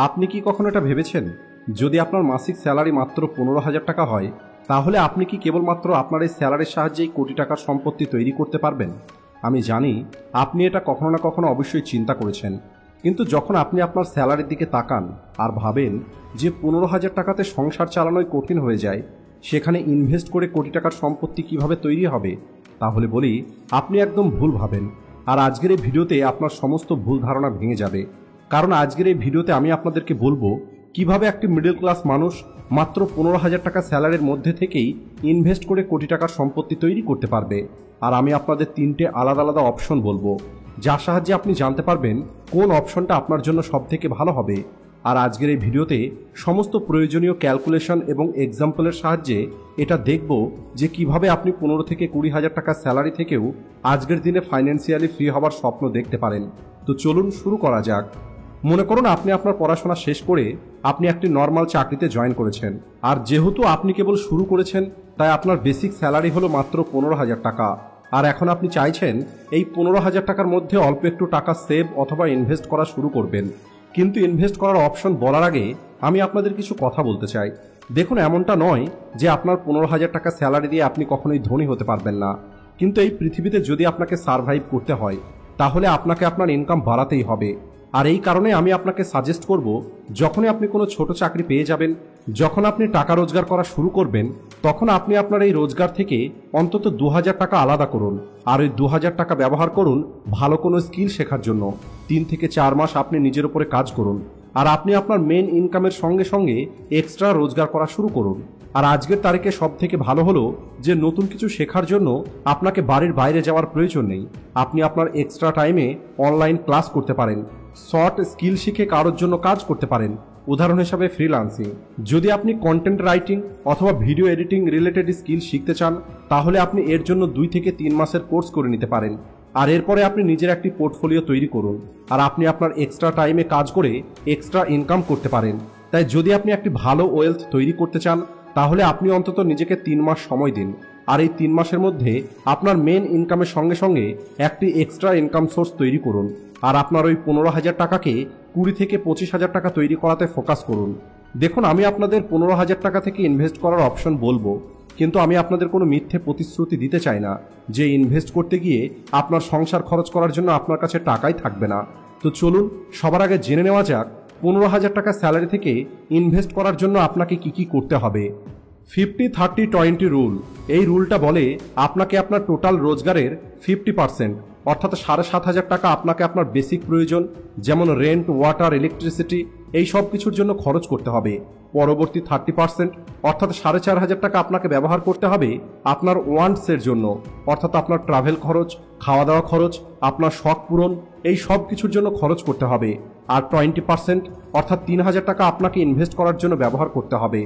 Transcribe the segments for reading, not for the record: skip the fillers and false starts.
আপনি কি কখনো এটা ভেবেছেন, যদি আপনার মাসিক স্যালারি মাত্র 15,000 টাকা হয়, তাহলে আপনি কি কেবলমাত্র আপনার এই স্যালারির সাহায্যেই কোটি টাকার সম্পত্তি তৈরি করতে পারবেন? আমি জানি আপনি এটা কখনো না কখনো অবশ্যই চিন্তা করেছেন, কিন্তু যখন আপনি আপনার স্যালারির দিকে তাকান আর ভাবেন যে 15,000 টাকাতে সংসার চালানোই কঠিন হয়ে যায়, সেখানে ইনভেস্ট করে কোটি টাকার সম্পত্তি কিভাবে তৈরি হবে, তাহলে বলি আপনি একদম ভুল ভাবেন। আর আজকের এই ভিডিওতে আপনার সমস্ত ভুল ধারণা ভেঙে যাবে, কারণ আজকের এই ভিডিওতে আমি আপনাদেরকে বলবো কিভাবে একটি মিডল ক্লাস মানুষ মাত্র 15,000 টাকা স্যালারির মধ্যে থেকেই ইনভেস্ট করে কোটি টাকার সম্পত্তি তৈরি করতে পারবে। আর আমি আপনাদের 3টে আলাদা আলাদা অপশন বলবো, যার সাহায্যে আপনি জানতে পারবেন কোন অপশনটা আপনার জন্য সবথেকে ভালো হবে। আর আজকের এই ভিডিওতে সমস্ত প্রয়োজনীয় ক্যালকুলেশন এবং এক্সাম্পলের সাহায্যে এটা দেখব যে কিভাবে আপনি 15 থেকে 20,000 টাকা স্যালারি থেকেও আজকের দিনে ফাইন্যান্সিয়ালি ফ্রি হওয়ার স্বপ্ন দেখতে পারেন। তো চলুন শুরু করা যাক। মনে করুন আপনি আপনার পড়াশোনা শেষ করে আপনি একটি নর্মাল চাকরিতে জয়েন করেছেন, আর যেহেতু আপনি কেবল শুরু করেছেন তাই আপনার বেসিক স্যালারি হলো মাত্র 15,000 টাকা। আর এখন আপনি চাইছেন এই 15,000 টাকার মধ্যে অল্প একটু টাকা সেভ অথবা ইনভেস্ট করা শুরু করবেন। কিন্তু ইনভেস্ট করার অপশন বলার আগে আমি আপনাদের কিছু কথা বলতে চাই। দেখুন, এমনটা নয় যে আপনার 15,000 টাকা স্যালারি দিয়ে আপনি কখনোই ধনী হতে পারবেন না, কিন্তু এই পৃথিবীতে যদি আপনাকে সারভাইভ করতে হয় তাহলে আপনাকে আপনার ইনকাম বাড়াতেই হবে। আর এই কারণে আমি আপনাকে সাজেস্ট করব, যখনই আপনি কোনো ছোট চাকরি পেয়ে যাবেন, যখন আপনি টাকা রোজগার করা শুরু করবেন, তখন আপনি আপনার এই রোজগার থেকে অন্তত 2,000 টাকা আলাদা করুন। আর ওই 2,000 টাকা ব্যবহার করুন ভালো কোনো স্কিল শেখার জন্য। 3 থেকে 4 মাস আপনি নিজের উপরে কাজ করুন, আর আপনি আপনার মেন ইনকামের সঙ্গে সঙ্গে এক্সট্রা রোজগার করা শুরু করুন। আর আজকের তারিখে সব থেকে ভালো হলো যে নতুন কিছু শেখার জন্য আপনাকে বাড়ির বাইরে যাওয়ার প্রয়োজন নেই। আপনি আপনার এক্সট্রা টাইমে অনলাইন ক্লাস করতে পারেন, শর্ট স্কিল শিখে কারোর জন্য কাজ করতে পারেন, উদাহরণ হিসাবে ফ্রিল্যান্সিং। যদি আপনি কন্টেন্ট রাইটিং অথবা ভিডিও এডিটিং রিলেটেড স্কিল শিখতে চান, তাহলে আপনি এর জন্য 2 থেকে 3 মাসের কোর্স করে নিতে পারেন। আর এরপরে আপনি নিজের একটি পোর্টফোলিও তৈরি করুন, আর আপনি আপনার এক্সট্রা টাইমে কাজ করে এক্সট্রা ইনকাম করতে পারেন। তাই যদি আপনি একটি ভালো ওয়েলথ তৈরি করতে চান, তাহলে আপনি অন্তত নিজেকে 3 মাস সময় দিন। আর এই 3 মাসের মধ্যে আপনার মেন ইনকামের সঙ্গে সঙ্গে একটি এক্সট্রা ইনকাম সোর্স তৈরি করুন। আর আপনার ওই 15,000 টাকাকে 20 থেকে 25,000 টাকা তৈরি করাতে ফোকাস করুন। দেখুন, আমি আপনাদের 15,000 টাকা থেকে ইনভেস্ট করার অপশন বলবো, কিন্তু আমি আপনাদের কোনো মিথ্যে প্রতিশ্রুতি দিতে চাই না যে ইনভেস্ট করতে গিয়ে আপনার সংসার খরচ করার জন্য আপনার কাছে টাকাই থাকবে না। তো চলুন সবার আগে জেনে নেওয়া যাক 15,000 টাকা স্যালারি থেকে ইনভেস্ট করার জন্য আপনাকে কি কি করতে হবে। 50-30-20 রুল। এই রুলটা বলে আপনাকে আপনার টোটাল রোজগারের 50% অর্থাৎ 7,500 টাকা আপনাকে আপনার বেসিক প্রয়োজন, যেমন রেন্ট, ওয়াটার, ইলেকট্রিসিটি, এই সব কিছুর জন্য খরচ করতে হবে। পরবর্তী 30% অর্থাৎ 4,500 টাকা আপনাকে ব্যবহার করতে হবে আপনার ওয়ান্টসের জন্য, অর্থাৎ আপনার ট্রাভেল খরচ, খাওয়া দাওয়া খরচ, আপনার শখ পূরণ, এই সব কিছুর জন্য খরচ করতে হবে। আর 20% অর্থাৎ 3,000 টাকা আপনাকে ইনভেস্ট করার জন্য ব্যবহার করতে হবে।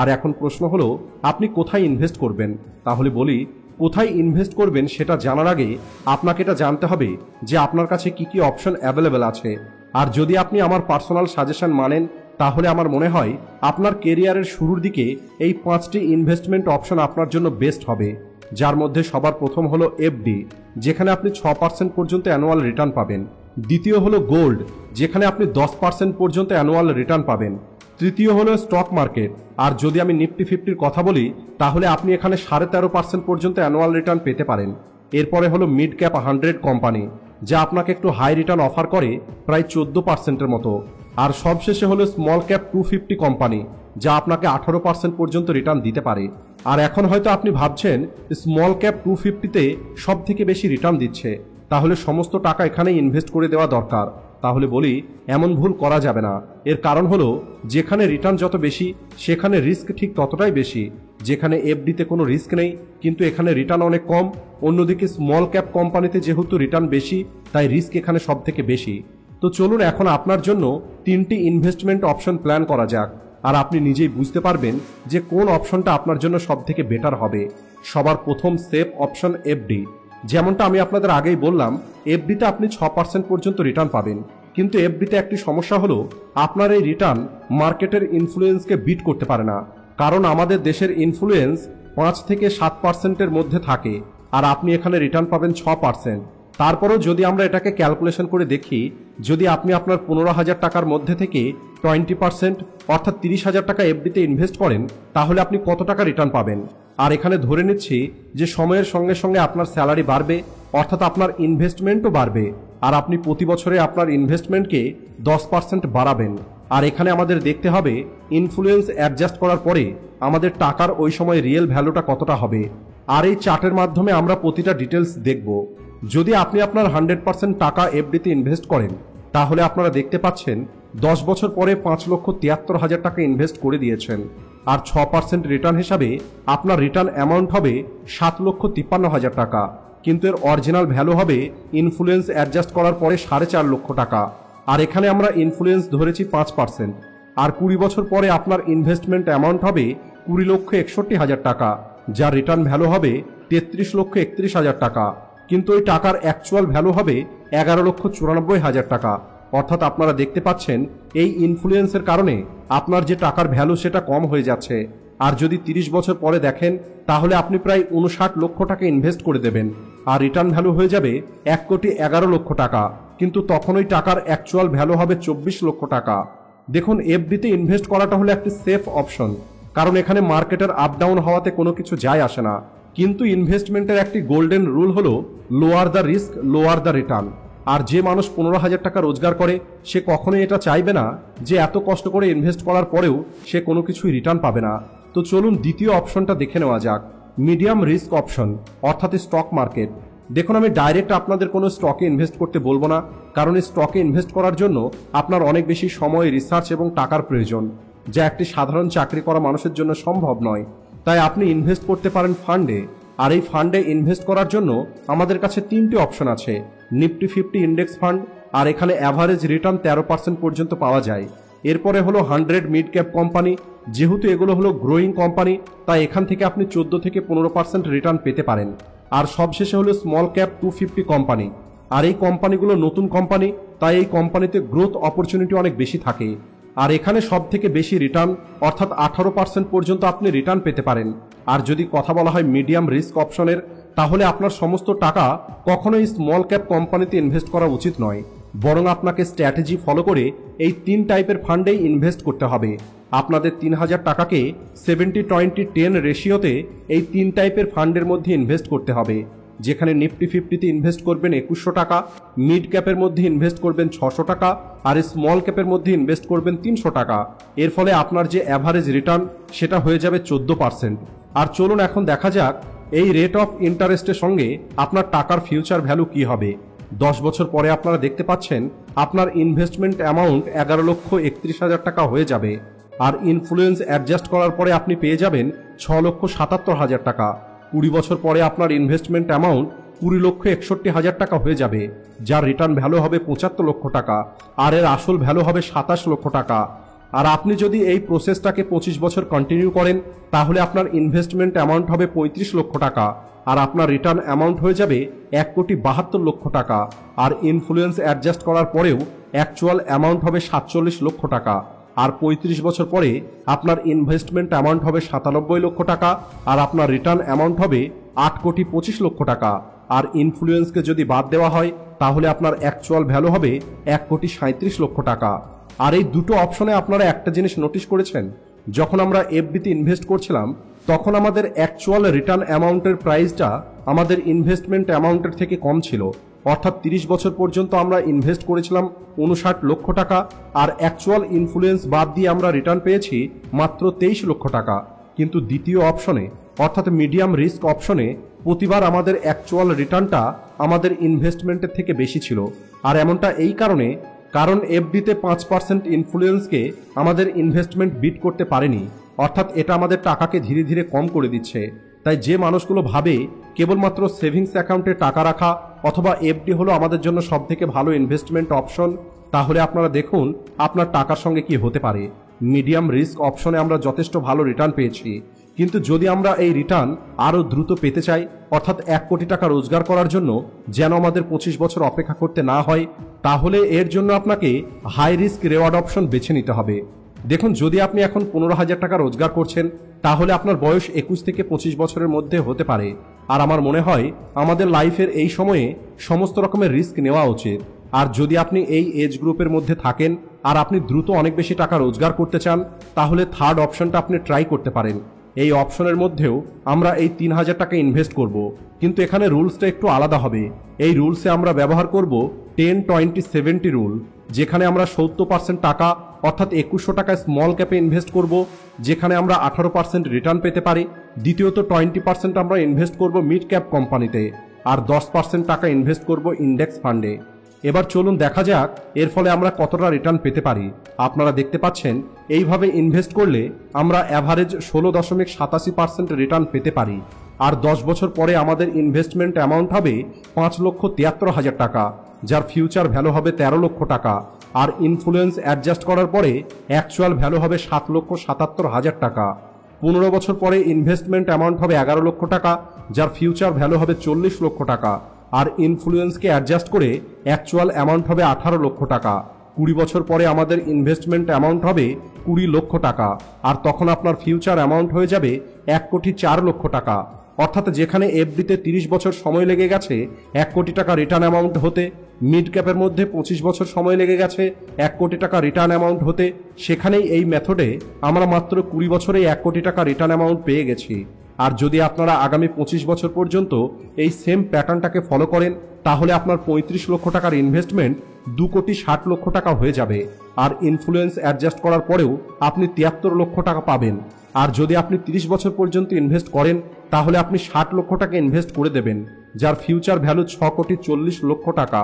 আর এখন প্রশ্ন হলো আপনি কোথায় ইনভেস্ট করবেন। তাহলে বলি, কোথায় ইনভেস্ট করবেন সেটা জানার আগে আপনাকে এটা জানতে হবে যে আপনার কাছে কি কি অপশন অ্যাভেলেবেল আছে। আর যদি আপনি আমার পার্সোনাল সাজেশন মানেন, তাহলে আমার মনে হয় আপনার কেরিয়ারের শুরুর দিকে এই 5টি ইনভেস্টমেন্ট অপশন আপনার জন্য বেস্ট হবে। যার মধ্যে সবার প্রথম হলো এফডি, যেখানে আপনি 6% পর্যন্ত অ্যানুয়াল রিটার্ন পাবেন। দ্বিতীয় হলো গোল্ড, যেখানে আপনি 10% পর্যন্ত অ্যানুয়াল রিটার্ন পাবেন। তৃতীয় হলো স্টক মার্কেট, আর যদি আমি নিফটি 50-র কথা বলি, তাহলে আপনি এখানে 13.5% পর্যন্ত অ্যানুয়াল রিটার্ন পেতে পারেন। এরপরে হলো মিড ক্যাপ 100 কোম্পানি, যা আপনাকে একটু হাই রিটার্ন অফার করে প্রায় 14%-এর মতো। আর সবশেষে হলো স্মল ক্যাপ 250 কোম্পানি, যা আপনাকে 18% পর্যন্ত রিটার্ন দিতে পারে। আর এখন হয়তো আপনি ভাবছেন স্মল ক্যাপ 250-তে সব থেকে বেশি রিটার্ন দিচ্ছে, তাহলে সমস্ত টাকা এখানে ইনভেস্ট করে দেওয়া দরকার। তাহলে বলি, এমন ভুল করা যাবে না। এর কারণ হলো যেখানে রিটার্ন যত বেশি সেখানে রিস্ক ঠিক ততটাই বেশি। যেখানে এফডিতে কোনো রিস্ক নেই কিন্তু এখানে রিটার্ন অনেক কম, অন্যদিকে স্মল ক্যাপ কোম্পানিতে যেহেতু রিটার্ন বেশি তাই রিস্ক এখানে সব থেকে বেশি। তো চলুন এখন আপনার জন্য 3টি ইনভেস্টমেন্ট অপশন প্ল্যান করা যাক, আর আপনি নিজেই বুঝতে পারবেন যে কোন অপশনটা আপনার জন্য সব থেকে বেটার হবে। সবার প্রথম সেফ অপশন এফডি। যেমনটা আমি আপনাদের আগেই বললাম, এফডিতে আপনি 6% পর্যন্ত রিটার্ন পাবেন, কিন্তু এফডিতে একটি সমস্যা হলো আপনার এই রিটার্ন মার্কেটের ইনফ্লুয়েন্সকে বিট করতে পারে না, কারণ আমাদের দেশের ইনফ্লুয়েন্স 5 থেকে 7%-এর মধ্যে থাকে, আর আপনি এখানে রিটার্ন পাবেন 6%। তারপরেও যদি আমরা এটাকে ক্যালকুলেশন করে দেখি যদি আপনি আপনার 15,000 টাকার মধ্যে থেকে 20% অর্থাৎ 30,000 টাকা এফডিতে ইনভেস্ট করেন, তাহলে আপনি কত টাকা রিটার্ন পাবেন? আর এখানে ধরে নিচ্ছি যে সময়ের সঙ্গে সঙ্গে আপনার স্যালারি বাড়বে, অর্থাৎ আপনার ইনভেস্টমেন্টও বাড়বে, আর আপনি প্রতি বছরে আপনার ইনভেস্টমেন্টকে 10% বাড়াবেন। আর এখানে আমাদের দেখতে হবে ইনফ্লুয়েন্স অ্যাডজাস্ট করার পরে আমাদের টাকার ওই সময় রিয়েল ভ্যালুটা কতটা হবে। আর এই চার্টের মাধ্যমে আমরা প্রতিটা ডিটেলস দেখব। যদি আপনি আপনার 100% টাকা এফডিতে ইনভেস্ট করেন, তাহলে আপনারা দেখতে পাচ্ছেন 10 বছর পরে 5,73,000 টাকা ইনভেস্ট করে দিয়েছেন। আর 6% রিটার্ন হিসাবে আপনার রিটার্ন অ্যামাউন্ট হবে 7,53,000 টাকা, কিন্তু এর অরিজিনাল ভ্যালু হবে ইনফ্লুয়েন্স অ্যাডজাস্ট করার পরে 4.5 লক্ষ টাকা। আর এখানে আমরা ইনফ্লুয়েন্স ধরেছি 5%। আর 20 বছর পরে আপনার ইনভেস্টমেন্ট অ্যামাউন্ট হবে 20,61,000 টাকা, যার রিটার্ন ভ্যালু হবে 33,31,000 টাকা, কিন্তু ওই টাকার অ্যাকচুয়াল ভ্যালু হবে 11,94,000 টাকা। অর্থাৎ আপনারা দেখতে পাচ্ছেন এই ইনফ্লুয়েন্সের কারণে আপনার যে টাকার ভ্যালু সেটা কম হয়ে যাচ্ছে। আর যদি 30 বছর পরে দেখেন, তাহলে আপনি প্রায় 59 লক্ষ টাকা ইনভেস্ট করে দেবেন, আর রিটার্ন ভ্যালু হয়ে যাবে 1,11,00,000 টাকা, কিন্তু তখন ওই টাকার অ্যাকচুয়াল ভ্যালু হবে 24 লক্ষ টাকা। দেখুন, এফডিতে ইনভেস্ট করাটা হলো একটি সেফ অপশন, কারণ এখানে মার্কেটের আপ ডাউন হওয়াতে কোনো কিছু যায় আসে না। কিন্তু ইনভেস্টমেন্টের একটি গোল্ডেন রুল হলো lower the risk lower the return. আর যে মানুষ 15,000 টাকা রোজগার করে, সে কখনোই এটা চাইবে না যে এত কষ্ট করে ইনভেস্ট করার পরেও সে কোনো কিছুই রিটার্ন পাবে না। তো চলুন দ্বিতীয় অপশনটা দেখে নেওয়া যাক, মিডিয়াম রিস্ক অপশন, অর্থাৎ স্টক মার্কেট। দেখুন, আমি ডাইরেক্ট আপনাদের কোনো স্টকে ইনভেস্ট করতে বলবো না, কারণ এই স্টকে ইনভেস্ট করার জন্য আপনার অনেক বেশি সময়, রিসার্চ এবং টাকার প্রয়োজন, যা একটি সাধারণ চাকরি করা মানুষের জন্য সম্ভব নয়। তাই আপনি ইনভেস্ট করতে পারেন ফান্ডে। আর এই ফান্ডে ইনভেস্ট করার জন্য আমাদের কাছে 3টি অপশন আছে। নিফটি 50 ইন্ডেক্স ফান্ড, আর এখানে অ্যাভারেজ রিটার্ন 13% পর্যন্ত পাওয়া যায়। এরপরে হলো 100 মিড ক্যাপ কোম্পানি। যেহেতু এগুলো হলো গ্রোয়িং কোম্পানি, তাই এখান থেকে আপনি 14 থেকে 15% রিটার্ন পেতে পারেন। আর সবশেষে হলো স্মল ক্যাপ 250 কোম্পানি। আর এই কোম্পানিগুলো নতুন কোম্পানি, তাই এই কোম্পানিতে গ্রোথ অপরচুনিটি অনেক বেশি থাকে। আর এখানে সব থেকে বেশি রিটার্ন অর্থাৎ 18% পর্যন্ত আপনি রিটার্ন পেতে পারেন। আর যদি কথা বলা হয় মিডিয়াম রিস্ক অপশনের, তাহলে আপনার সমস্ত টাকা কখনোই স্মল ক্যাপ কোম্পানিতে ইনভেস্ট করা উচিত নয়, বরং আপনাকে স্ট্র্যাটেজি ফলো করে এই 3 টাইপের ফান্ডেই ইনভেস্ট করতে হবে। আপনাদের 3,000 টাকাকে 70-20-10 রেশিওতে এই 3 টাইপের ফান্ডের মধ্যে ইনভেস্ট করতে হবে, যেখানে নিফটি 50তে ইনভেস্ট করবেন 2100 টাকা, মিড ক্যাপের মধ্যে ইনভেস্ট করবেন 600 টাকা, আর স্মল ক্যাপের মধ্যে ইনভেস্ট করবেন 300 টাকা। এর ফলে আপনার যে অ্যাভারেজ রিটার্ন সেটা হয়ে যাবে 14%। আর চলুন এখন দেখা যাক এই রেট অফ ইন্টারেস্টের সঙ্গে আপনার টাকার ফিউচার ভ্যালু কি হবে। 10 বছর পরে আপনারা দেখতে পাচ্ছেন আপনার ইনভেস্টমেন্ট অ্যামাউন্ট 11,31,000 টাকা হয়ে যাবে, আর ইনফ্লুয়েন্স অ্যাডজাস্ট করার পরে আপনি পেয়ে যাবেন 6,77,000 টাকা। 20 বছর পরে আপনার ইনভেস্টমেন্ট অ্যামাউন্ট 20,61,000 টাকা হয়ে যাবে, যার রিটার্ন ভ্যালু হবে 75 লক্ষ টাকা, আর এর আসল ভ্যালু হবে 27 লক্ষ টাকা। আর আপনি যদি এই প্রসেসটাকে 25 বছর কন্টিনিউ করেন, তাহলে আপনার ইনভেস্টমেন্ট অ্যামাউন্ট হবে 35 লক্ষ টাকা, আর আপনার রিটার্ন অ্যামাউন্ট হয়ে যাবে 1,72 লক্ষ টাকা। আর ইনফ্লুয়েন্স অ্যাডজাস্ট করার পরেও অ্যাকচুয়াল অ্যামাউন্ট হবে 47 লক্ষ টাকা। আর 35 বছর পরে আপনার ইনভেস্টমেন্ট অ্যামাউন্ট হবে 97 লক্ষ টাকা, আর আপনার রিটার্ন অ্যামাউন্ট হবে 8,25 লক্ষ টাকা। আর ইনফ্লুয়েন্সকে যদি বাদ দেওয়া হয়, তাহলে আপনার অ্যাকচুয়াল ভ্যালু হবে 1,37 লক্ষ টাকা। আর এই দুটো অপশনে আপনারা একটা জিনিস নোটিশ করেছেন, যখন আমরা এফডিতে ইনভেস্ট করছিলাম, তখন আমাদের অ্যাকচুয়াল রিটার্ন অ্যামাউন্টের প্রাইসটা আমাদের ইনভেস্টমেন্ট অ্যামাউন্টের থেকে কম ছিল। অর্থাৎ 30 বছর পর্যন্ত আমরা ইনভেস্ট করেছিলাম 59 লক্ষ টাকা, আর অ্যাকচুয়াল ইনফ্লুয়েন্স বাদ দিয়ে আমরা রিটার্ন পেয়েছি মাত্র 23 লক্ষ টাকা। কিন্তু দ্বিতীয় অপশনে অর্থাৎ মিডিয়াম রিস্ক অপশনে প্রতিবার আমাদের অ্যাকচুয়াল রিটার্নটা আমাদের ইনভেস্টমেন্টের থেকে বেশি ছিল। আর এমনটা এই কারণ এফডিতে 5% ইনফ্লুয়েন্সকে আমাদের ইনভেস্টমেন্ট বিট করতে পারেনি, অর্থাৎ এটা আমাদের টাকাকে ধীরে ধীরে কম করে দিচ্ছে। তাই যে মানুষগুলো ভাবে কেবলমাত্র সেভিংস অ্যাকাউন্টে টাকা রাখা অথবা এফডি হলো আমাদের জন্য সবথেকে ভালো ইনভেস্টমেন্ট অপশন, তাহলে আপনারা দেখুন আপনার টাকার সঙ্গে কি হতে পারে। মিডিয়াম রিস্ক অপশনে আমরা যথেষ্ট ভালো রিটার্ন পেয়েছি, কিন্তু যদি আমরা এই রিটার্ন আরও দ্রুত পেতে চাই, অর্থাৎ 1 কোটি টাকা রোজগার করার জন্য যেন আমাদের 25 বছর অপেক্ষা করতে না হয়, তাহলে এর জন্য আপনাকে হাই রিস্ক রেওয়ার্ড অপশন বেছে নিতে হবে। দেখুন, যদি আপনি এখন 15,000 টাকা রোজগার করছেন, তাহলে আপনার বয়স 21 থেকে 25 বছরের মধ্যে হতে পারে। আর আমার মনে হয় আমাদের লাইফের এই সময়ে সমস্ত রকমের রিস্ক নেওয়া উচিত। আর যদি আপনি এই এজ গ্রুপের মধ্যে থাকেন আর আপনি দ্রুত অনেক বেশি টাকা রোজগার করতে চান, তাহলে থার্ড অপশনটা আপনি ট্রাই করতে পারেন। এই অপশনের মধ্যেও আমরা এই ৩,০০০ টাকা ইনভেস্ট করব, কিন্তু এখানে রুলসটা একটু আলাদা হবে। এই রুলসে আমরা ব্যবহার করব 10-20-70 রুল, যেখানে আমরা 70% টাকা অর্থাৎ ২১০০ টাকায় স্মল ক্যাপে ইনভেস্ট করব, যেখানে আমরা 18% রিটার্ন পেতে পারি। দ্বিতীয়ত 20% আমরা ইনভেস্ট করব মিড ক্যাপ কোম্পানিতে, আর 10% টাকা ইনভেস্ট করব ইন্ডেক্স ফান্ডে। এবার চলুন দেখা যাক এর ফলে আমরা কতটা রিটার্ন পেতে পারি। আপনারা দেখতে পাচ্ছেন এইভাবে ইনভেস্ট করলে আমরা অ্যাভারেজ 16.87% রিটার্ন পেতে পারি। আর 10 বছর পরে আমাদের ইনভেস্টমেন্ট অ্যামাউন্ট হবে 5,73,000 টাকা, যার ফিউচার ভ্যালু হবে 13 লক্ষ টাকা। আর ইনফ্লুয়েন্স অ্যাডজাস্ট করার পরে অ্যাকচুয়াল ভ্যালু হবে 7,77,000 টাকা। 15 বছর পরে ইনভেস্টমেন্ট অ্যামাউন্ট হবে 11 লক্ষ টাকা, যার ফিউচার ভ্যালু হবে 40 লক্ষ টাকা। আর ইনফ্লুয়েন্সকে অ্যাডজাস্ট করে অ্যাকচুয়াল অ্যামাউন্ট হবে 18 লক্ষ টাকা। 20 বছর পরে আমাদের ইনভেস্টমেন্ট অ্যামাউন্ট হবে 20 লক্ষ টাকা, আর তখন আপনার ফিউচার অ্যামাউন্ট হয়ে যাবে 1,04,00,000 টাকা। অর্থাৎ যেখানে এফডিতে 30 বছর সময় লেগে গেছে 1 কোটি টাকা রিটার্ন অ্যামাউন্ট হতে, মিড ক্যাপের মধ্যে 25 বছর সময় লেগে গেছে 1 কোটি টাকা রিটার্ন অ্যামাউন্ট হতে, সেখানেই এই মেথডে আমরা মাত্র 20 বছরে 1 কোটি টাকা রিটার্ন অ্যামাউন্ট পেয়ে গেছি। আর যদি আপনারা আগামী 25 বছর পর্যন্ত এই সেম প্যাটার্নটাকে ফলো করেন, তাহলে আপনার 35 লক্ষ টাকার ইনভেস্টমেন্ট 2,60,00,000 টাকা হয়ে যাবে। আর ইনফ্লুয়েন্স অ্যাডজাস্ট করার পরেও আপনি 73 লক্ষ টাকা পাবেন। আর যদি আপনি 30 বছর পর্যন্ত ইনভেস্ট করেন, তাহলে আপনি 60 লক্ষ টাকা ইনভেস্ট করে দেবেন, যার ফিউচার ভ্যালু 6,40,00,000 টাকা।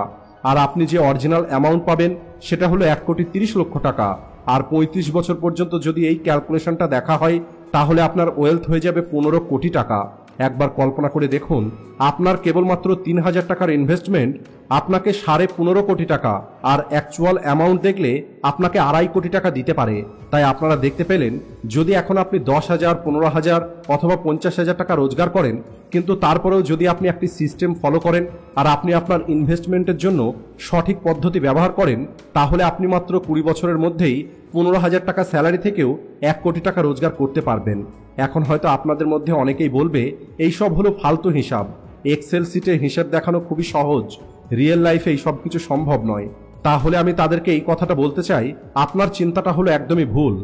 আর আপনি যে অরিজিনাল অ্যামাউন্ট পাবেন সেটা হলো 1,30,00,000 টাকা। আর 35 বছর পর্যন্ত যদি এই ক্যালকুলেশনটা দেখা হয়, তাহলে আপনার ওয়েলথ হয়ে যাবে 15 কোটি টাকা। একবার কল্পনা করে দেখুন, আপনার কেবলমাত্র 3,000 টাকার ইনভেস্টমেন্ট আপনাকে 15.5 কোটি টাকা, আর অ্যাকচুয়াল অ্যামাউন্ট দেখলে আপনাকে 2.5 কোটি টাকা দিতে পারে। তাই আপনারা দেখতে পেলেন, যদি এখন আপনি 10,000, 15,000 অথবা 50,000 টাকা রোজগার করেন, কিন্তু তারপরেও যদি আপনি একটি সিস্টেম ফলো করেন আর আপনি আপনার ইনভেস্টমেন্টের জন্য সঠিক পদ্ধতি ব্যবহার করেন, তাহলে আপনি মাত্র 20 বছরের মধ্যেই 15,000 টাকা স্যালারি থেকেও 1 কোটি টাকা রোজগার করতে পারবেন। এখন হয়তো আপনাদের মধ্যে অনেকেই বলবে, এইসব হলো ফালতু হিসাব, এক্সেল সিটে হিসাব দেখানো খুবই সহজ, রিয়েল লাইফে এই সব কিছু সম্ভব নয়। তাহলে আমি তাদেরকে এই কথাটা বলতে চাই, আপনার চিন্তাটা হলো একদমই ভুল।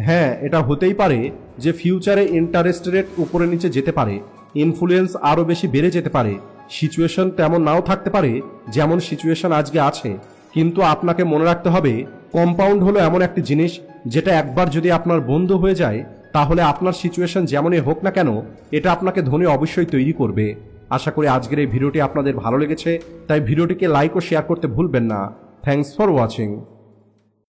হ্যাঁ, এটা হতেই পারে যে ফিউচারে ইন্টারেস্ট রেট উপরে নিচে যেতে পারে, ইনফ্লুয়েন্স আরও বেশি বেড়ে যেতে পারে, সিচুয়েশন তেমন নাও থাকতে পারে যেমন সিচুয়েশন আজকে আছে। কিন্তু আপনাকে মনে রাখতে হবে, কম্পাউন্ড হলো এমন একটি জিনিস যেটা একবার যদি আপনার বন্ধু হয়ে যায়, তাহলে আপনার সিচুয়েশন যেমনই হোক না কেন, এটা আপনাকে ধনী অবশ্যই তৈরি করবে। আশা করি আজকের এই ভিডিওটি আপনাদের ভালো লেগেছে, তাই ভিডিওটিকে লাইক ও শেয়ার করতে ভুলবেন না। Thanks for watching.